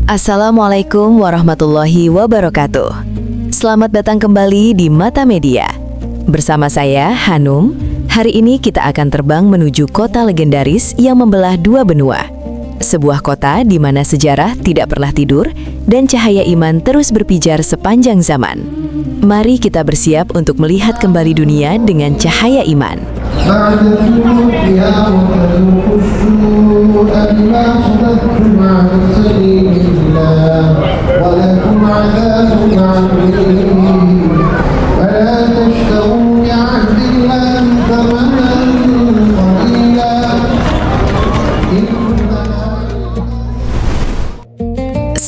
Assalamualaikum warahmatullahi wabarakatuh. Selamat datang kembali di Mata Media. Bersama saya, Hanum. Hari ini kita akan terbang menuju kota legendaris yang membelah dua benua. Sebuah kota di mana sejarah tidak pernah tidur dan cahaya iman terus berpijar sepanjang zaman. Mari kita bersiap untuk melihat kembali dunia dengan cahaya iman.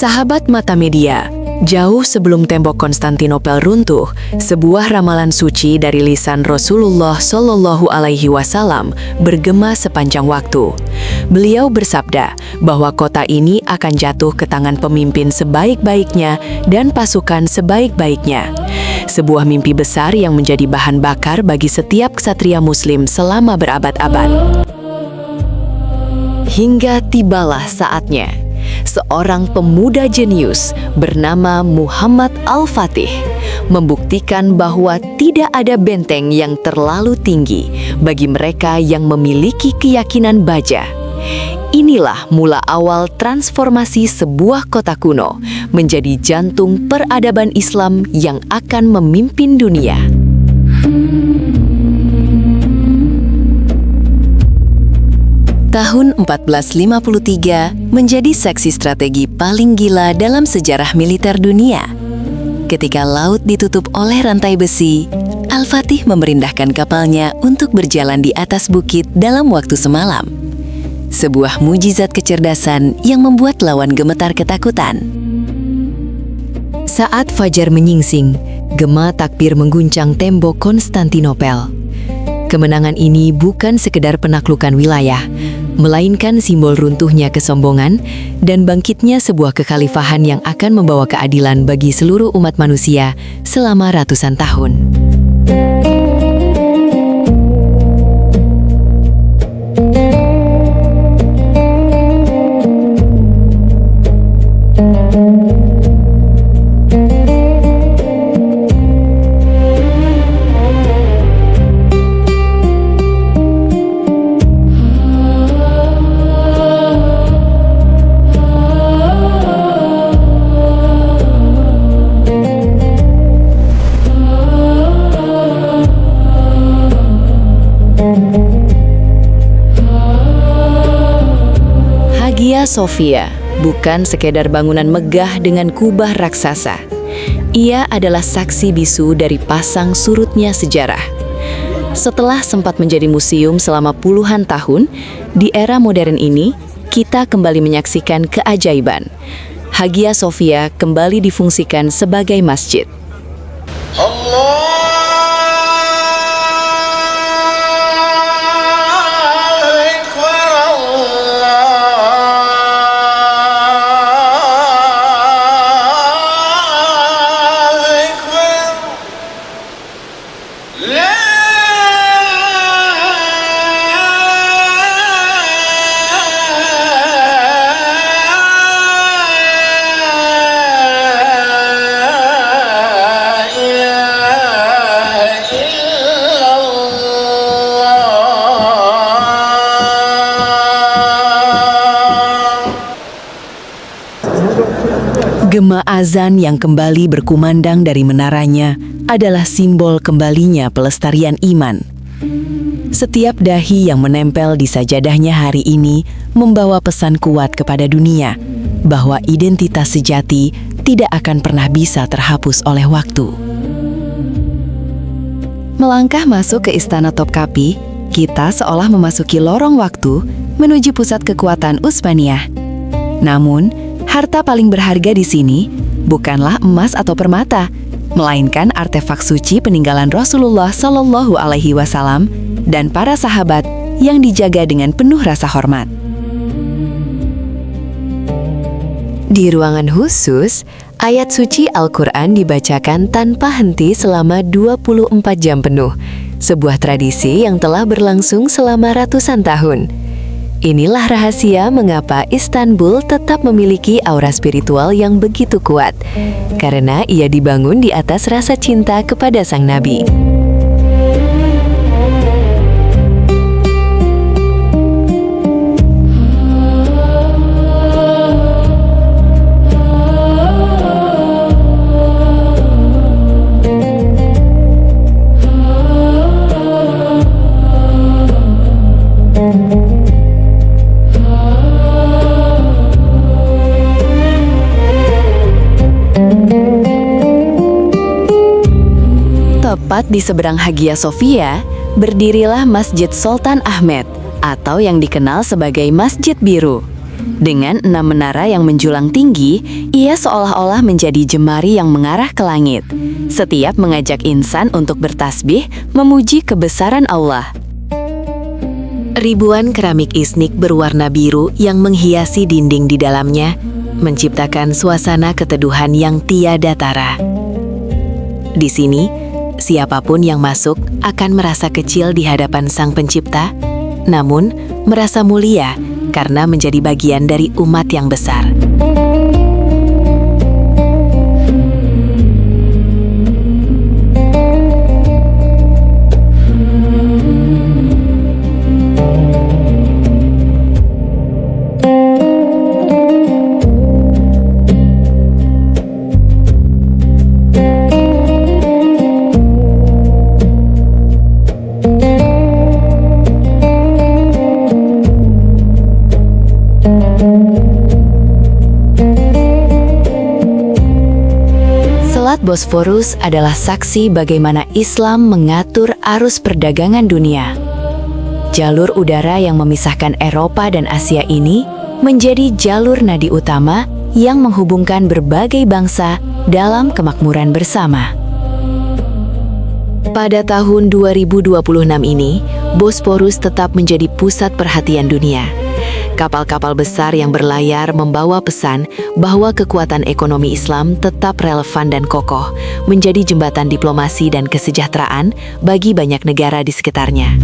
Sahabat Mata Media, jauh sebelum tembok Konstantinopel runtuh, sebuah ramalan suci dari lisan Rasulullah Shallallahu Alaihi Wasallam bergema sepanjang waktu. Beliau bersabda bahwa kota ini akan jatuh ke tangan pemimpin sebaik-baiknya dan pasukan sebaik-baiknya. Sebuah mimpi besar yang menjadi bahan bakar bagi setiap ksatria Muslim selama berabad-abad. Hingga tibalah saatnya. Seorang pemuda jenius bernama Muhammad Al-Fatih membuktikan bahwa tidak ada benteng yang terlalu tinggi bagi mereka yang memiliki keyakinan baja. Inilah mula awal transformasi sebuah kota kuno menjadi jantung peradaban Islam yang akan memimpin dunia. Tahun 1453 menjadi seksi strategi paling gila dalam sejarah militer dunia. Ketika laut ditutup oleh rantai besi, Al-Fatih memerintahkan kapalnya untuk berjalan di atas bukit dalam waktu semalam. Sebuah mujizat kecerdasan yang membuat lawan gemetar ketakutan. Saat fajar menyingsing, gema takbir mengguncang tembok Konstantinopel. Kemenangan ini bukan sekedar penaklukan wilayah, melainkan simbol runtuhnya kesombongan dan bangkitnya sebuah kekhalifahan yang akan membawa keadilan bagi seluruh umat manusia selama ratusan tahun. Hagia Sophia bukan sekedar bangunan megah dengan kubah raksasa. Ia adalah saksi bisu dari pasang surutnya sejarah. Setelah sempat menjadi museum selama puluhan tahun, di era modern ini, kita kembali menyaksikan keajaiban. Hagia Sophia kembali difungsikan sebagai masjid. Gema azan yang kembali berkumandang dari menaranya adalah simbol kembalinya pelestarian iman. Setiap dahi yang menempel di sajadahnya hari ini membawa pesan kuat kepada dunia bahwa identitas sejati tidak akan pernah bisa terhapus oleh waktu. Melangkah masuk ke Istana Topkapi, kita seolah memasuki lorong waktu menuju pusat kekuatan Utsmaniyah. Namun, harta paling berharga di sini bukanlah emas atau permata, melainkan artefak suci peninggalan Rasulullah Shallallahu Alaihi Wasallam dan para sahabat yang dijaga dengan penuh rasa hormat. Di ruangan khusus, ayat suci Al-Quran dibacakan tanpa henti selama 24 jam penuh, sebuah tradisi yang telah berlangsung selama ratusan tahun. Inilah rahasia mengapa Istanbul tetap memiliki aura spiritual yang begitu kuat, karena ia dibangun di atas rasa cinta kepada sang nabi. Tepat di seberang Hagia Sophia, berdirilah Masjid Sultan Ahmed, atau yang dikenal sebagai Masjid Biru. Dengan 6 menara yang menjulang tinggi, ia seolah-olah menjadi jemari yang mengarah ke langit. Setiap mengajak insan untuk bertasbih, memuji kebesaran Allah. Ribuan keramik isnik berwarna biru yang menghiasi dinding di dalamnya, menciptakan suasana keteduhan yang tiada tara. Di sini, siapapun yang masuk akan merasa kecil di hadapan Sang Pencipta, namun merasa mulia karena menjadi bagian dari umat yang besar. Selat Bosforus adalah saksi bagaimana Islam mengatur arus perdagangan dunia. Jalur udara yang memisahkan Eropa dan Asia ini menjadi jalur nadi utama yang menghubungkan berbagai bangsa dalam kemakmuran bersama. Pada tahun 2026 ini, Bosporus tetap menjadi pusat perhatian dunia. Kapal-kapal besar yang berlayar membawa pesan bahwa kekuatan ekonomi Islam tetap relevan dan kokoh, menjadi jembatan diplomasi dan kesejahteraan bagi banyak negara di sekitarnya.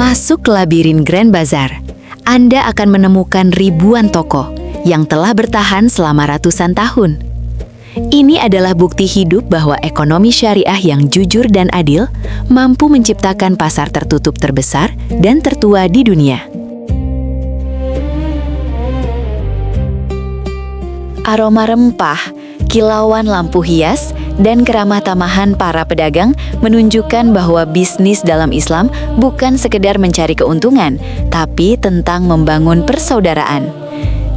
Masuk labirin Grand Bazaar, Anda akan menemukan ribuan toko yang telah bertahan selama ratusan tahun. Ini adalah bukti hidup bahwa ekonomi syariah yang jujur dan adil mampu menciptakan pasar tertutup terbesar dan tertua di dunia. Aroma rempah, kilauan lampu hias, dan keramah tamahan para pedagang menunjukkan bahwa bisnis dalam Islam bukan sekedar mencari keuntungan, tapi tentang membangun persaudaraan.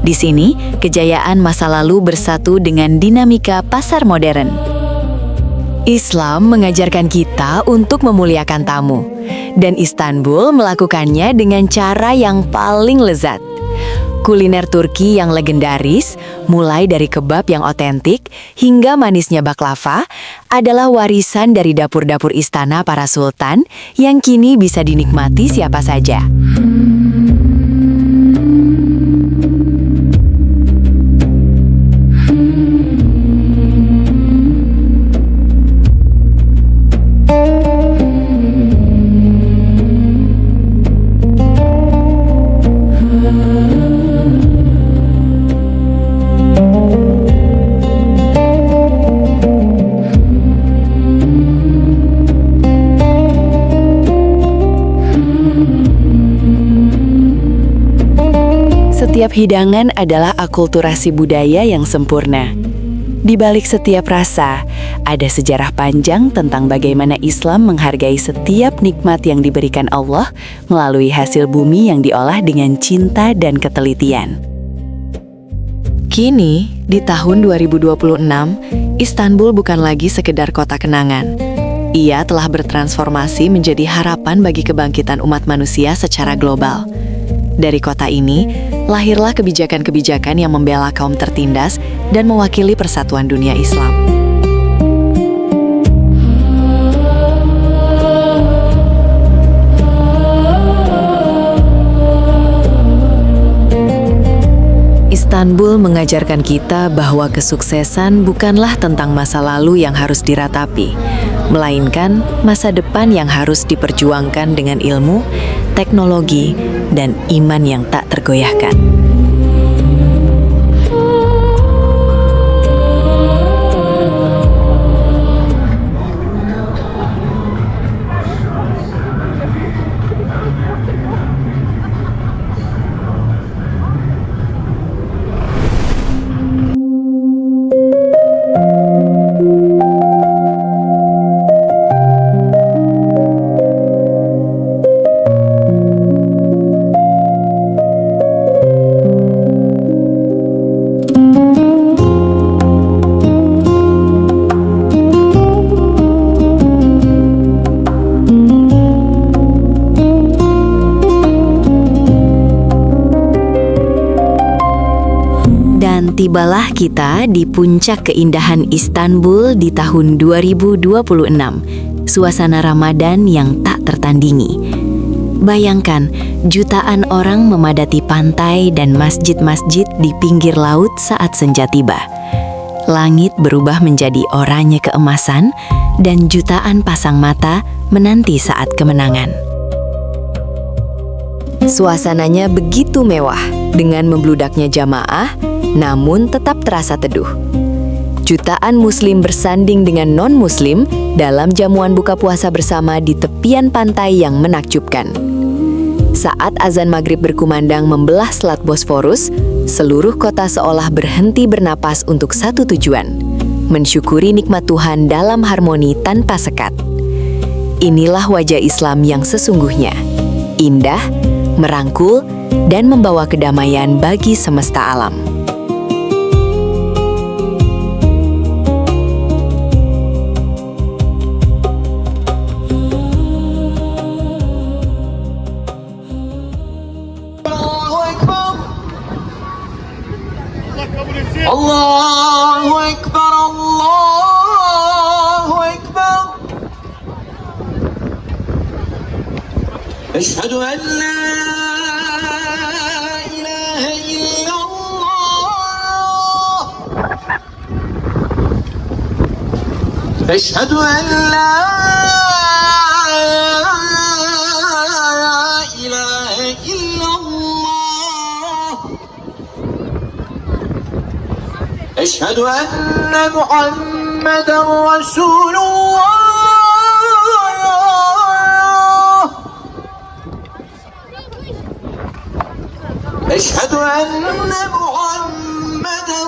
Di sini, kejayaan masa lalu bersatu dengan dinamika pasar modern. Islam mengajarkan kita untuk memuliakan tamu, dan Istanbul melakukannya dengan cara yang paling lezat. Kuliner Turki yang legendaris, mulai dari kebab yang otentik hingga manisnya baklava, adalah warisan dari dapur-dapur istana para sultan yang kini bisa dinikmati siapa saja. Setiap hidangan adalah akulturasi budaya yang sempurna. Di balik setiap rasa, Ada sejarah panjang tentang bagaimana Islam menghargai setiap nikmat yang diberikan Allah melalui hasil bumi yang diolah dengan cinta dan ketelitian. Kini, di tahun 2026, Istanbul bukan lagi sekedar kota kenangan. Ia telah bertransformasi menjadi harapan bagi kebangkitan umat manusia secara global. Dari kota ini, lahirlah kebijakan-kebijakan yang membela kaum tertindas dan mewakili persatuan dunia Islam. Istanbul mengajarkan kita bahwa kesuksesan bukanlah tentang masa lalu yang harus diratapi, melainkan masa depan yang harus diperjuangkan dengan ilmu, teknologi, dan iman yang tak tergoyahkan. Tibalah kita di puncak keindahan Istanbul di tahun 2026, suasana Ramadan yang tak tertandingi. Bayangkan, jutaan orang memadati pantai dan masjid-masjid di pinggir laut saat senja tiba. Langit berubah menjadi oranye keemasan, dan jutaan pasang mata menanti saat kemenangan. Suasananya begitu mewah, dengan membludaknya jamaah, namun tetap terasa teduh. Jutaan muslim bersanding dengan non-muslim dalam jamuan buka puasa bersama di tepian pantai yang menakjubkan. Saat azan maghrib berkumandang membelah Selat Bosforus, seluruh kota seolah berhenti bernapas untuk satu tujuan, mensyukuri nikmat Tuhan dalam harmoni tanpa sekat. Inilah wajah Islam yang sesungguhnya, indah, merangkul, dan membawa kedamaian bagi semesta alam. Allahu Akbar, Allahu Akbar. Ashhadu an la ilaha illallah. Ashhadu an la ilaha illallah. أشهد أن محمدًا رسول الله. أشهد أن محمدًا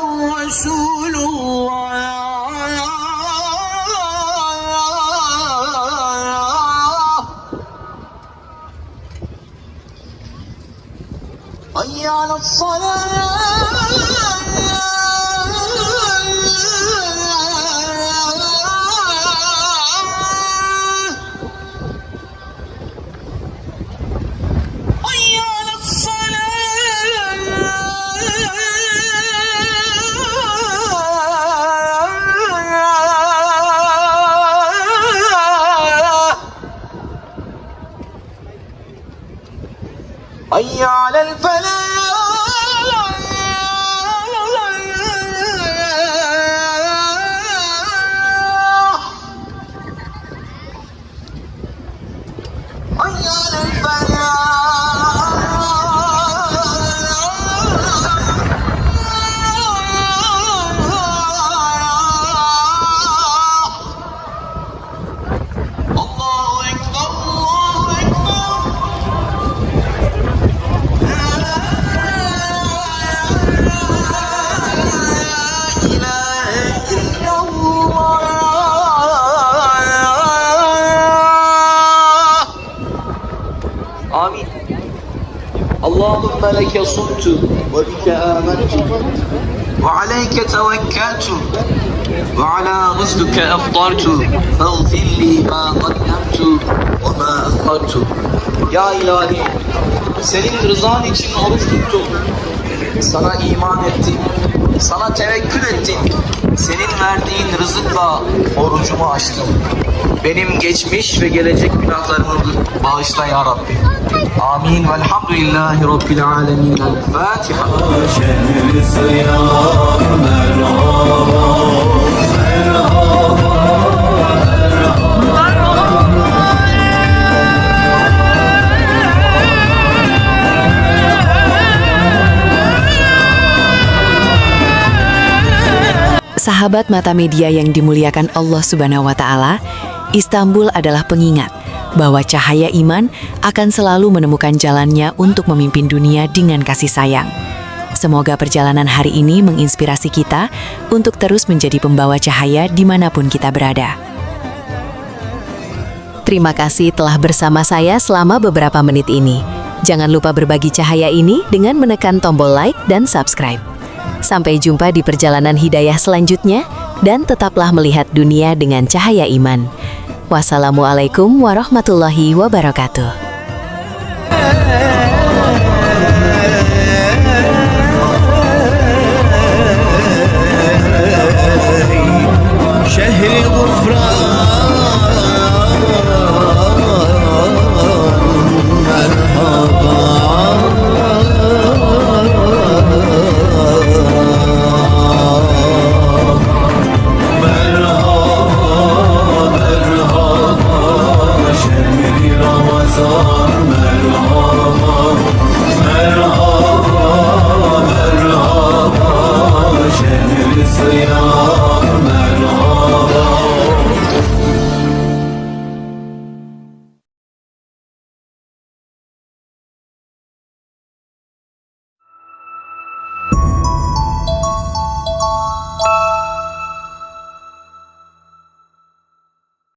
رسول الله. حي على الصلاة. حي على الفلاح. حي على الفلاح. الله أكبر، الله أكبر. اللهم لك صمت وبك آمنت وعليك توكلت وعلى رزقك أفطرت فاغفر لي ما قدمت وما أخرت. Ya ilahi, senin rızan için oruç tuttum. Sana iman ettim. Sana tevekkül ettim. Senin verdiğin rızıkla orucumu açtım. Benim geçmiş ve gelecek günahlarımı bağışla ya Rabbi. Amin. Velhamdülillahi Rabbil alemin. El Fatiha. Sahabat Mata Media yang dimuliakan Allah Subhanahu wa Ta'ala, Istanbul adalah pengingat bahwa cahaya iman akan selalu menemukan jalannya untuk memimpin dunia dengan kasih sayang. Semoga perjalanan hari ini menginspirasi kita untuk terus menjadi pembawa cahaya dimanapun kita berada. Terima kasih telah bersama saya selama beberapa menit ini. Jangan lupa berbagi cahaya ini dengan menekan tombol like dan subscribe. Sampai jumpa di perjalanan hidayah selanjutnya, dan tetaplah melihat dunia dengan cahaya iman. Wassalamualaikum warahmatullahi wabarakatuh.